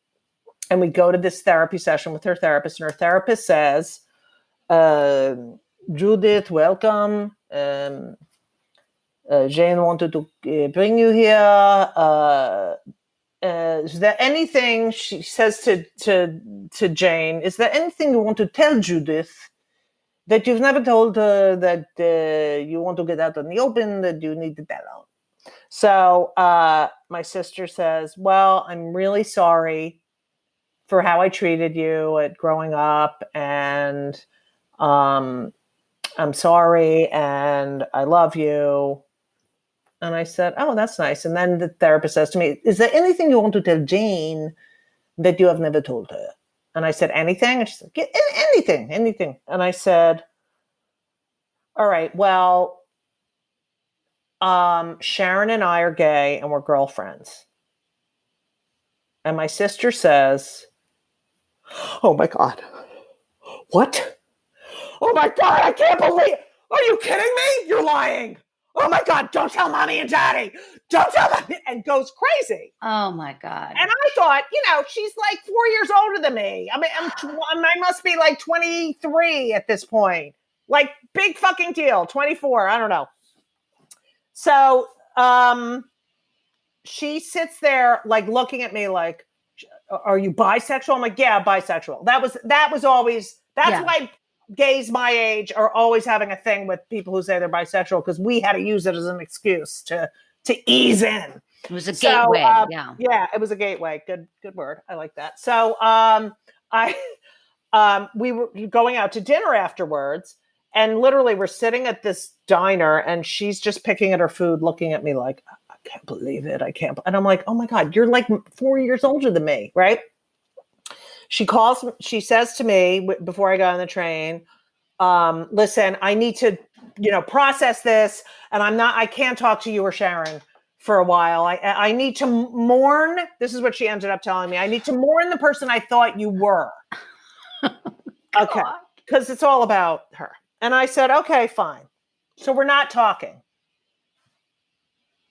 and we go to this therapy session with her therapist. And her therapist says, Judith, welcome. Jane wanted to bring you here. Is there anything, she says to Jane, is there anything you want to tell Judith that you've never told her, that you want to get out in the open, that you need to tell her? So my sister says, well, I'm really sorry for how I treated you at growing up, and I'm sorry, and I love you. And I said, oh, that's nice. And then the therapist says to me, is there anything you want to tell Jane that you have never told her? And I said, anything? And she said, anything. And I said, all right, well, Sharon and I are gay and we're girlfriends. And my sister says, oh my God, what? Oh my God, I can't believe, are you kidding me? You're lying. Oh my God, don't tell mommy and daddy. Don't tell them. And goes crazy. Oh my God. And I thought, she's like 4 years older than me. I mean, I must be like 23 at this point. Like, big fucking deal. 24. I don't know. So she sits there like looking at me like, are you bisexual? I'm like, yeah, bisexual. That was always, that's why gays my age are always having a thing with people who say they're bisexual, because we had to use it as an excuse to ease in. It was a gateway. Yeah, it was a gateway. Good word. I like that. So we were going out to dinner afterwards, and literally we're sitting at this diner, and she's just picking at her food, looking at me like, I can't believe it. And I'm like, oh my God, you're like 4 years older than me, right? She says to me before I got on the train, listen, I need to, process this, and I can't talk to you or Sharon for a while. I need to mourn. This is what she ended up telling me. I need to mourn the person I thought you were. Okay. Because it's all about her. And I said, okay, fine. So we're not talking.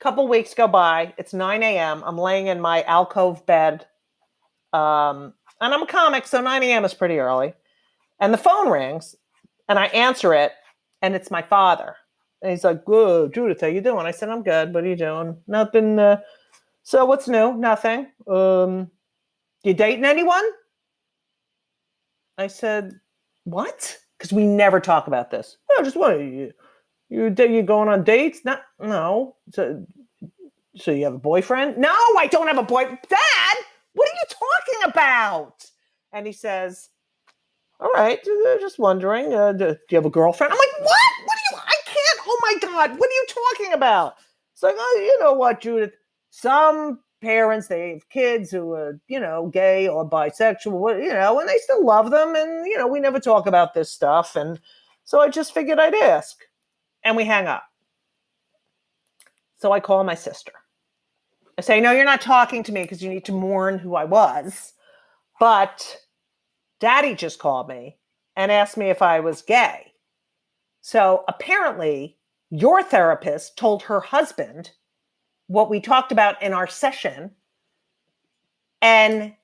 Couple weeks go by. It's 9 a.m. I'm laying in my alcove bed. And I'm a comic, so 9 a.m. is pretty early. And the phone rings, and I answer it, and it's my father. And he's like, "Good, Judith, how you doing?" I said, "I'm good. What are you doing?" "Nothing. So what's new?" "Nothing." "You dating anyone?" I said, "What?" Because we never talk about this. "Oh, just what? You going on dates?" No. So you have a boyfriend?" "No, I don't have a boyfriend." "Dad, what are you talking about?" And he says, "All right, just wondering, do you have a girlfriend?" I'm like, "What? I can't, oh my God, what are you talking about?" It's like, "Oh, you know what, Judith, some parents, they have kids who are, gay or bisexual, and they still love them. And, we never talk about this stuff. And so I just figured I'd ask." And we hang up. So I call my sister. I say, "No, you're not talking to me because you need to mourn who I was. But Daddy just called me and asked me if I was gay. So apparently your therapist told her husband what we talked about in our session, and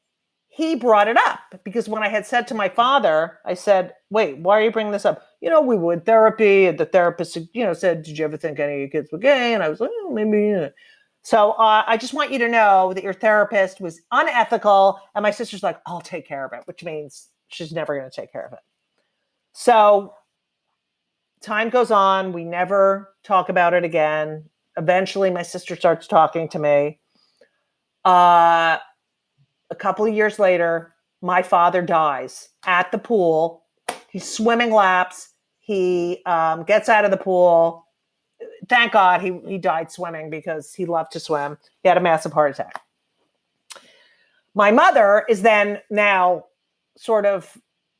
he brought it up because when I had said to my father, I said, wait, why are you bringing this up? We were in therapy, and the therapist, said, did you ever think any of your kids were gay?" And I was like, "Oh, maybe." So I just want you to know that your therapist was unethical. And my sister's like, "I'll take care of it," which means she's never going to take care of it. So time goes on. We never talk about it again. Eventually, my sister starts talking to me. A couple of years later, my father dies at the pool. He's swimming laps. He gets out of the pool. Thank God he died swimming because he loved to swim. He had a massive heart attack. My mother is then now sort of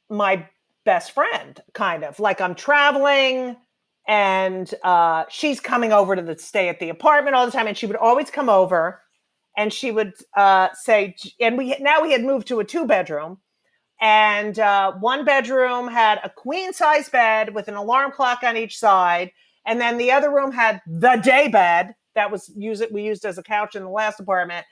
my best friend, kind of. Like, I'm traveling, and she's coming over to stay at the apartment all the time. And she would always come over and she would say, and we had moved to a 2-bedroom, and one bedroom had a queen size bed with an alarm clock on each side, and then the other room had the day bed that we used as a couch in the last apartment,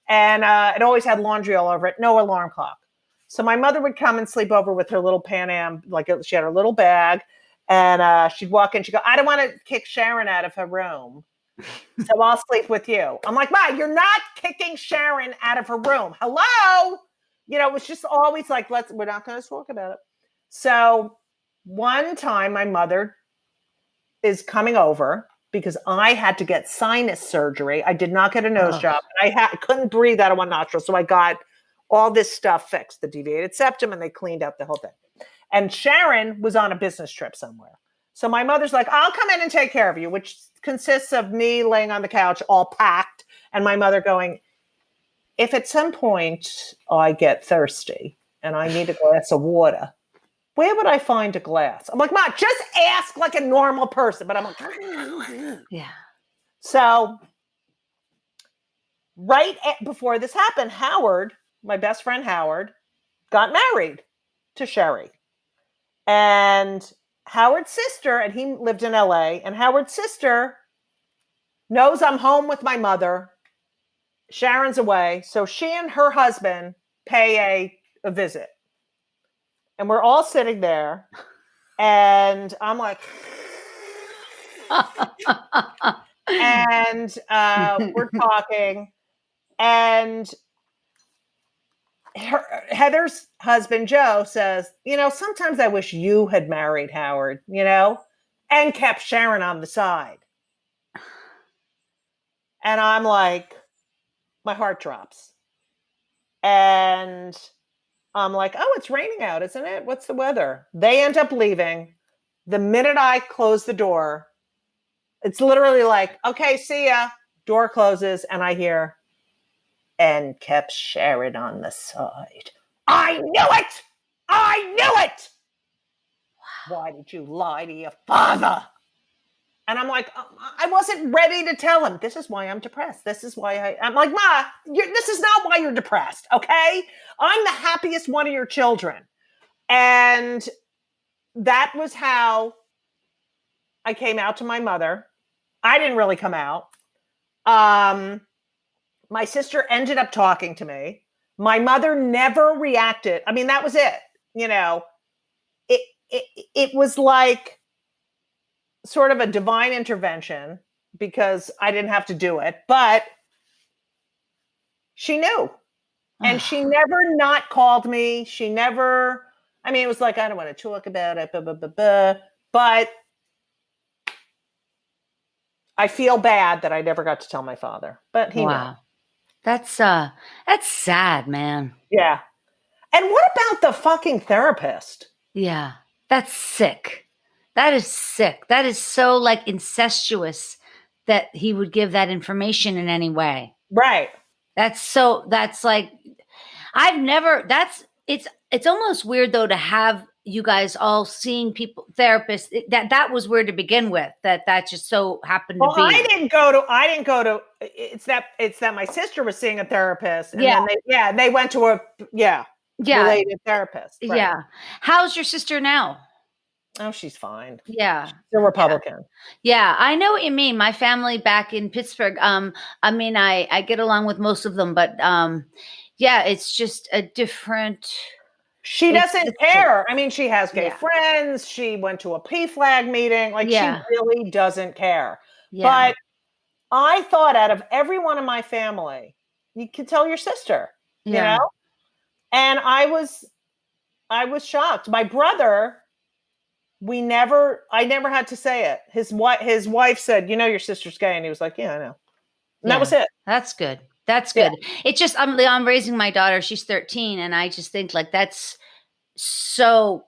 and it always had laundry all over it, no alarm clock. So my mother would come and sleep over with her little Pan Am, like she had her little bag, and she'd walk in. She'd go, "I don't want to kick Sharon out of her room, so I'll sleep with you." I'm like, "Ma, you're not kicking Sharon out of her room. Hello?" It was just always like, we're not going to talk about it. So one time my mother is coming over because I had to get sinus surgery. I did not get a nose job. I couldn't breathe out of one nostril, so I got all this stuff fixed, the deviated septum, and they cleaned up the whole thing. And Sharon was on a business trip somewhere. So my mother's like, "I'll come in and take care of you," which consists of me laying on the couch all packed and my mother going, "If at some point I get thirsty and I need a glass of water, where would I find a glass?" I'm like, "Ma, just ask like a normal person." But I'm like, yeah. So right before this happened, Howard, my best friend Howard, got married to Sherry. And Howard's sister, and he lived in LA, and Howard's sister knows I'm home with my mother. Sharon's away. So she and her husband pay a visit. And we're all sitting there. And I'm like, and we're talking. And Heather's husband, Joe, says, "Sometimes I wish you had married Howard, and kept Sharon on the side." And I'm like, my heart drops. And I'm like, "Oh, it's raining out, isn't it? What's the weather?" They end up leaving. The minute I close the door, it's literally like, "Okay, see ya." Door closes, and I hear, "And kept Sharon on the side." I knew it! I knew it! Why did you lie to your father? And I'm like, I wasn't ready to tell him. This is why I'm depressed. This is why I'm like, "Ma, this is not why you're depressed, okay? I'm the happiest one of your children." And that was how I came out to my mother. I didn't really come out. My sister ended up talking to me. My mother never reacted. I mean, that was it. It was like sort of a divine intervention because I didn't have to do it, but she knew. And she never not called me. She never, it was like, "I don't want to talk about it, blah, blah, blah, blah." But I feel bad that I never got to tell my father, but he knew. That's sad, man. Yeah. And what about the fucking therapist? Yeah. That's sick. That is sick. That is so like incestuous that he would give that information in any way. Right. That's like, it's almost weird though to have you guys all seeing people, therapists, that was weird to begin with, that just so happened to be. I didn't go to, it's that my sister was seeing a therapist and then they went to a related therapist. Right. Yeah. How's your sister now? Oh, she's fine. Yeah. She's a Republican. Yeah. I know what you mean. My family back in Pittsburgh, I get along with most of them, but it's just a different. She doesn't care. She has gay friends. She went to a PFLAG meeting. She really doesn't care. Yeah. But I thought out of every one of my family, you could tell your sister, you know? And I was shocked. My brother, I never had to say it. His wife said, "Your sister's gay." And he was like, "Yeah, I know." And that was it. That's good. That's good. Yeah. It's just, I'm raising my daughter. She's 13. And I just think like, that's so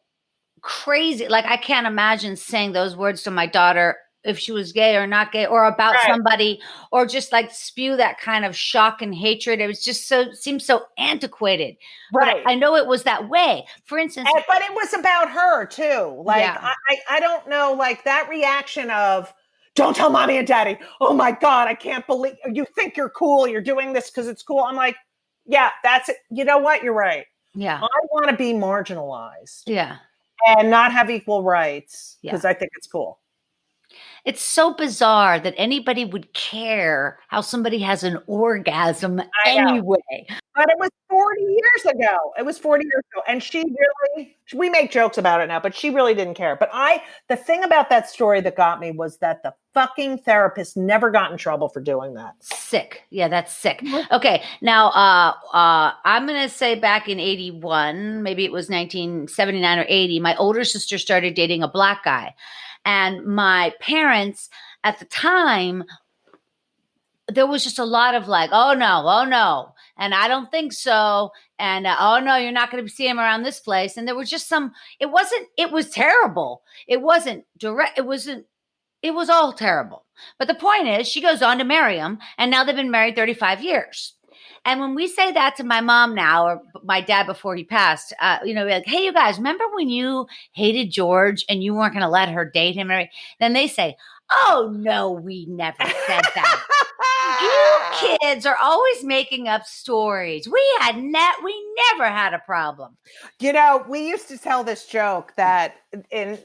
crazy. Like, I can't imagine saying those words to my daughter if she was gay or not gay, or about somebody, or just like spew that kind of shock and hatred. It was just seems so antiquated. Right. But I know it was that way. For instance. But it was about her too. Like, I don't know, like that reaction of, don't tell mommy and daddy. Oh my God, I can't believe you think you're cool. You're doing this because it's cool. I'm like, yeah, that's it. You know what? You're right. Yeah. I want to be marginalized. Yeah. And not have equal rights because I think it's cool. It's so bizarre that anybody would care how somebody has an orgasm anyway. But it was 40 years ago. It was 40 years ago. And we make jokes about it now, but she really didn't care. But the thing about that story that got me was that the fucking therapist never got in trouble for doing that. Sick. Yeah, that's sick. Okay. Now, I'm going to say back in 81, maybe it was 1979 or 80, my older sister started dating a black guy. And my parents at the time, there was just a lot of like, oh no. And I don't think so. And oh no, you're not going to see him around this place. And there was just it was terrible. It wasn't direct. It was all terrible. But the point is, she goes on to marry him. And now they've been married 35 years. And when we say that to my mom now, or my dad before he passed, we're like, hey, you guys, remember when you hated George and you weren't going to let her date him? Then they say, oh, no, we never said that. You kids are always making up stories. We never had a problem. We used to tell this joke that in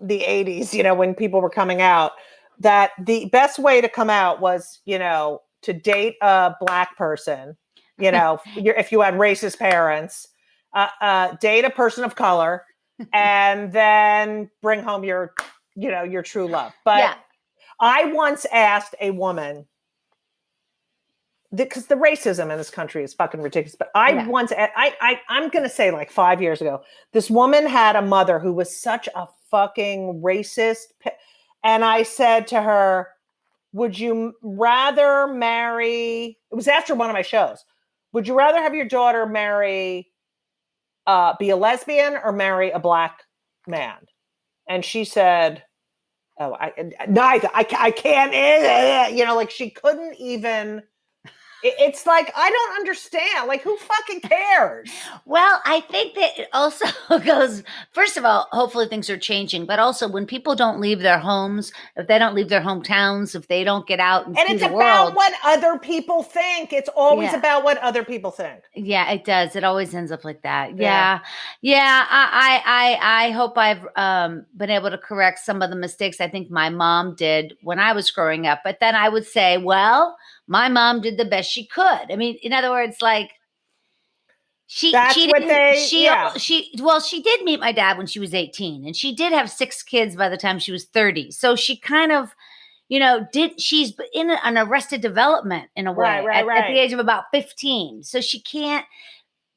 the 80s, when people were coming out, that the best way to come out was, to date a black person, if you had racist parents, date a person of color, and then bring home your true love. But I once asked a woman, because the racism in this country is fucking ridiculous. But I'm going to say like 5 years ago, this woman had a mother who was such a fucking racist. And I said to her, would you rather marry, it was after one of my shows, would you rather have your daughter be a lesbian or marry a black man? And she said, neither. I can't, like she couldn't even. It's like, I don't understand. Like, who fucking cares? Well, I think that it also goes, first of all, hopefully things are changing, but also when people don't leave their homes, if they don't leave their hometowns, if they don't get out and see it's the world. About what other people think. It's always about what other people think. Yeah, it does. It always ends up like that. Yeah. I hope I've been able to correct some of the mistakes I think my mom did when I was growing up. But then I would say, well, my mom did the best she could. I mean, in other words, like she did meet my dad when she was 18, and she did have 6 kids by the time she was 30. So she kind of, she's in an arrested development in a way at the age of about 15. So she can't,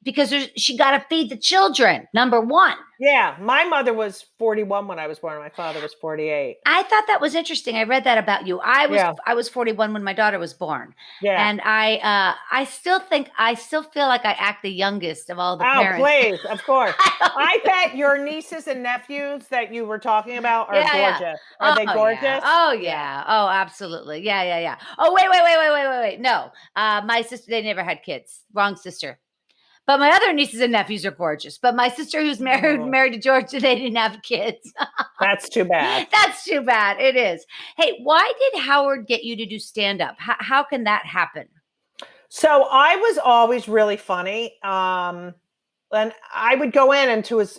because she got to feed the children, number one. Yeah. My mother was 41 when I was born. My father was 48. I thought that was interesting. I read that about you. I was 41 when my daughter was born. Yeah. And I still feel like I act the youngest of all the parents. Oh, please. Of course. I bet your nieces and nephews that you were talking about are gorgeous. Yeah. Are they gorgeous? Yeah. Oh, yeah. Oh, absolutely. Yeah. Oh, wait. No. My sister, they never had kids. Wrong sister. But my other nieces and nephews are gorgeous. But my sister who's married to George, they didn't have kids. That's too bad. That's too bad. It is. Hey, why did Howard get you to do stand-up? How can that happen? So I was always really funny. And I would go in and he was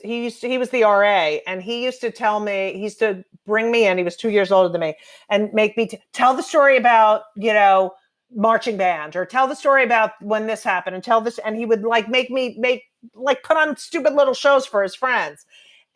the RA, and he used to bring me in. He was 2 years older than me, and make me tell the story about, marching band, or tell the story about when this happened, and tell this. And he would like make me put on stupid little shows for his friends.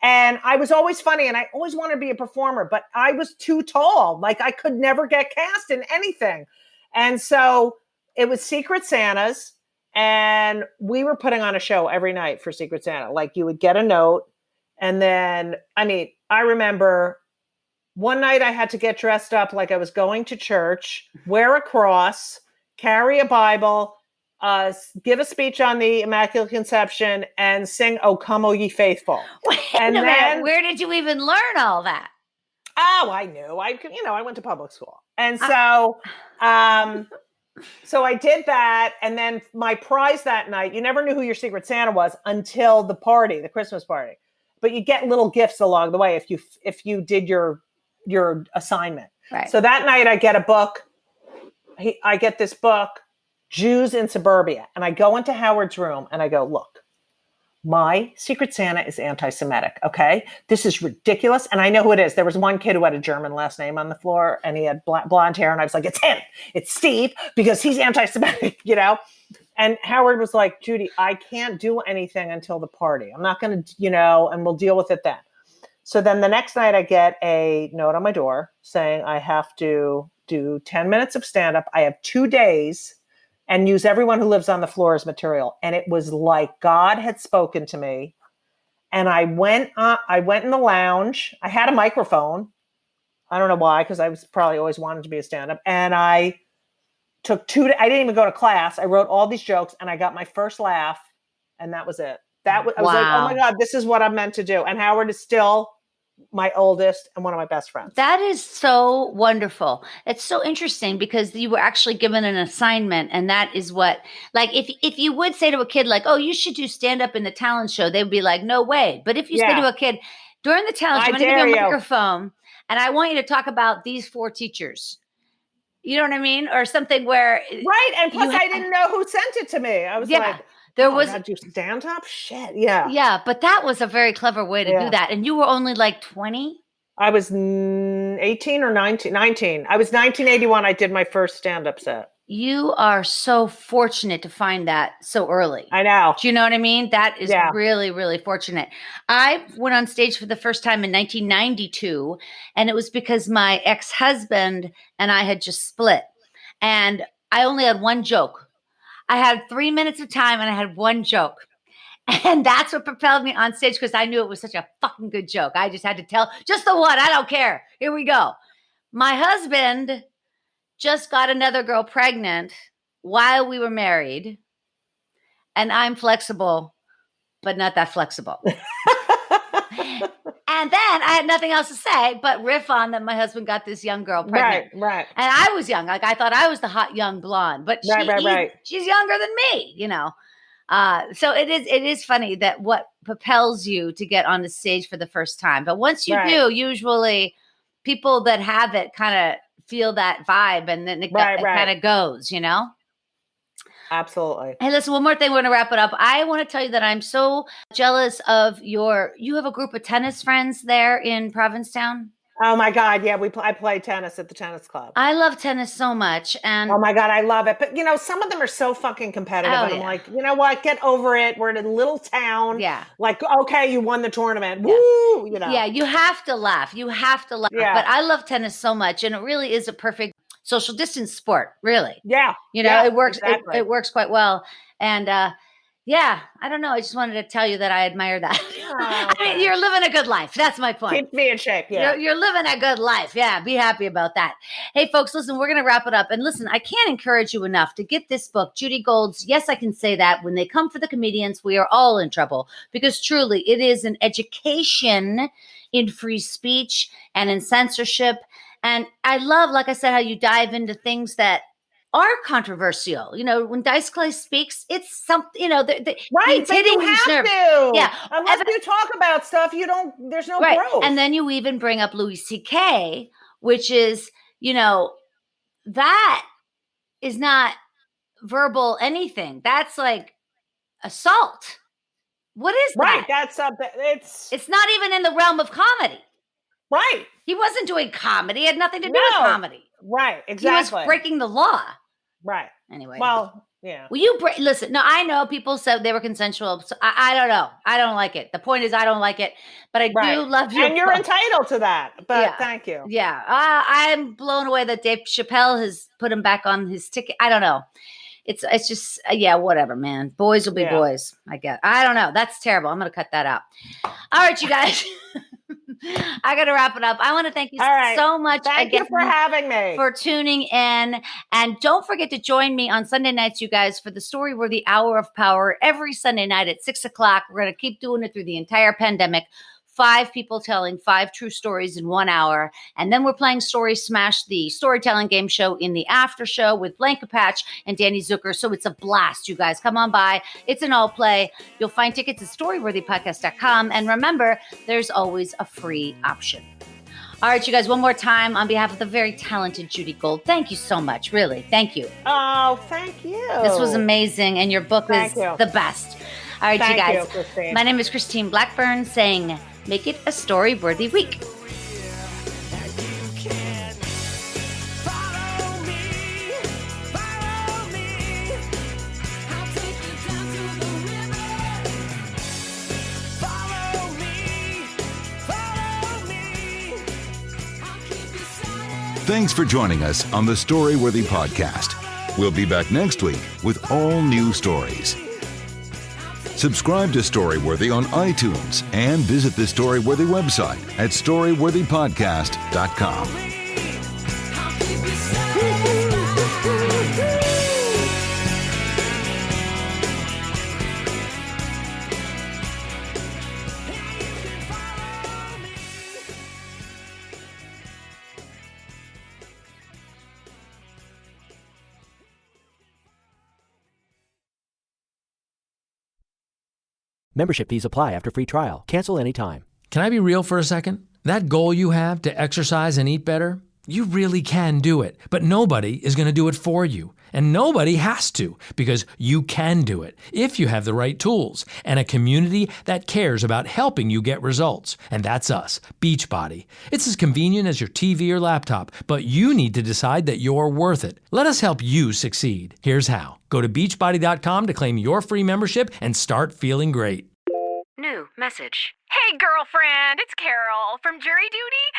And I was always funny, and I always wanted to be a performer, but I was too tall. Like I could never get cast in anything. And so it was Secret Santas, and we were putting on a show every night for Secret Santa. Like you would get a note, and then, I remember one night I had to get dressed up like I was going to church, wear a cross, carry a Bible, give a speech on the Immaculate Conception, and sing "O Come, O Ye Faithful." Wait a minute. Where did you even learn all that? Oh, I knew. I went to public school. And so so I did that. And then my prize that night, you never knew who your Secret Santa was until the Christmas party. But you get little gifts along the way if you did your assignment. Right. So that night I get a book. I get this book, Jews in Suburbia. And I go into Howard's room and I go, look, my Secret Santa is anti-Semitic. Okay. This is ridiculous. And I know who it is. There was one kid who had a German last name on the floor and he had blonde hair. And I was like, it's him. It's Steve because he's anti-Semitic, you know? And Howard was like, Judy, I can't do anything until the party. I'm not going to, you know, and we'll deal with it then. So then the next night I get a note on my door saying I have to do 10 minutes of stand-up. I have 2 days and use everyone who lives on the floor as material. And it was like God had spoken to me. And I went in the lounge. I had a microphone. I don't know why, because I was probably always wanted to be a stand-up. And I took I didn't even go to class. I wrote all these jokes and I got my first laugh and that was it. I was like, oh my God, this is what I'm meant to do. And Howard is still my oldest and one of my best friends. That is so wonderful. It's so interesting because you were actually given an assignment, and that is what, like, if you would say to a kid, like, oh, you should do stand up in the talent show, they would be like, no way. But if you say to a kid, during the talent show, I'm going to give you a microphone and I want you to talk about these 4 teachers. You know what I mean? Or something where. Right. And plus I didn't know who sent it to me. I was like, there was do stand up shit. Yeah. Yeah. But that was a very clever way to do that. And you were only like 20. I was 18 or 19. I was 1981. I did my first stand-up set. You are so fortunate to find that so early. I know. Do you know what I mean? That is really, really fortunate. I went on stage for the first time in 1992, and it was because my ex-husband and I had just split. And I only had one joke. I had 3 minutes of time, and I had one joke. And that's what propelled me on stage because I knew it was such a fucking good joke. I just had to tell just the one. I don't care. Here we go. My husband just got another girl pregnant while we were married. And I'm flexible, but not that flexible. And then I had nothing else to say but riff on that my husband got this young girl pregnant. Right. And I was young. Like I thought I was the hot young blonde. But she's younger than me, you know. So it is funny that what propels you to get on the stage for the first time. But once you do, usually people that have it kind of feel that vibe and then it kind of goes, you know? Absolutely. Hey, listen, one more thing. We're going to wrap it up. I want to tell you that I'm so jealous of you have a group of tennis friends there in Provincetown. Oh my God. Yeah. I play tennis at the tennis club. I love tennis so much. And oh my God, I love it. But you know, some of them are so fucking competitive. And I'm like, you know what? Get over it. We're in a little town. Yeah. Like, okay, you won the tournament. Woo! You know. Yeah, you have to laugh. You have to laugh. Yeah. But I love tennis so much. And it really is a perfect social distance sport, really. Yeah. You know, it works. Exactly. It works quite well. And yeah, I don't know. I just wanted to tell you that I admire that. Oh, I mean, you're living a good life. That's my point. Keep me in shape. Yeah. You're living a good life. Yeah. Be happy about that. Hey, folks, listen, we're going to wrap it up. And listen, I can't encourage you enough to get this book, Judy Gold's Yes, I Can Say That. When they come for the comedians, we are all in trouble because truly it is an education in free speech and in censorship. And I love, like I said, how you dive into things that are controversial. You know, when Dice Clay speaks, it's something, you know, right, but you have to. Yeah. Unless you talk about stuff, there's no growth. And then you even bring up Louis C.K., which is, you know, that is not verbal anything. That's like assault. What is that? Right. That's it's not even in the realm of comedy. Right. He wasn't doing comedy. It had nothing to do with comedy. Right. Exactly. He was breaking the law. Right. Anyway. Well, yeah. Will you listen? No, I know people said they were consensual. So I don't know. I don't like it. The point is, I don't like it, but I do love you. And you're entitled to that. But thank you. Yeah. I'm blown away that Dave Chappelle has put him back on his ticket. I don't know. It's just, whatever, man. Boys will be boys, I guess. I don't know. That's terrible. I'm going to cut that out. All right, you guys. I got to wrap it up. I want to thank you so much. Thank you for having me. For tuning in. And don't forget to join me on Sunday nights, you guys, for the Storyworthy Hour of Power every Sunday night at 6 o'clock. We're going to keep doing it through the entire pandemic. 5 people telling 5 true stories in 1 hour. And then we're playing Story Smash, the storytelling game show in the after show with Blanca Patch and Danny Zucker. So it's a blast, you guys. Come on by. It's an all play. You'll find tickets at storyworthypodcast.com. And remember, there's always a free option. All right, you guys, one more time on behalf of the very talented Judy Gold. Thank you so much. Really. Thank you. Oh, thank you. This was amazing. And your book is the best. All right, you guys. Christine. My name is Christine Blackburn saying, make it a story-worthy week. Thanks for joining us on the Storyworthy Podcast. We'll be back next week with all new stories. Subscribe to Storyworthy on iTunes and visit the Storyworthy website at storyworthypodcast.com. Membership fees apply after free trial. Cancel anytime. Can I be real for a second? That goal you have to exercise and eat better, you really can do it. But nobody is going to do it for you. And nobody has to, because you can do it if you have the right tools and a community that cares about helping you get results. And that's us, Beachbody. It's as convenient as your TV or laptop, but you need to decide that you're worth it. Let us help you succeed. Here's how. Go to beachbody.com to claim your free membership and start feeling great. New message. Hey, girlfriend, it's Carol from jury duty.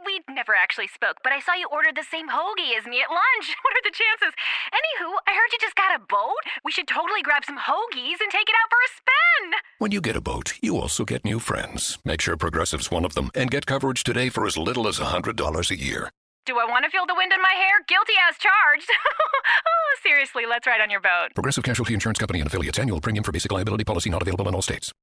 We never actually spoke, but I saw you ordered the same hoagie as me at lunch. What are the chances? Anywho, I heard you just got a boat. We should totally grab some hoagies and take it out for a spin. When you get a boat, you also get new friends. Make sure Progressive's one of them and get coverage today for as little as $100 a year. Do I want to feel the wind in my hair? Guilty as charged. Oh, seriously, let's ride on your boat. Progressive Casualty Insurance Company and affiliates. Annual premium for basic liability policy not available in all states.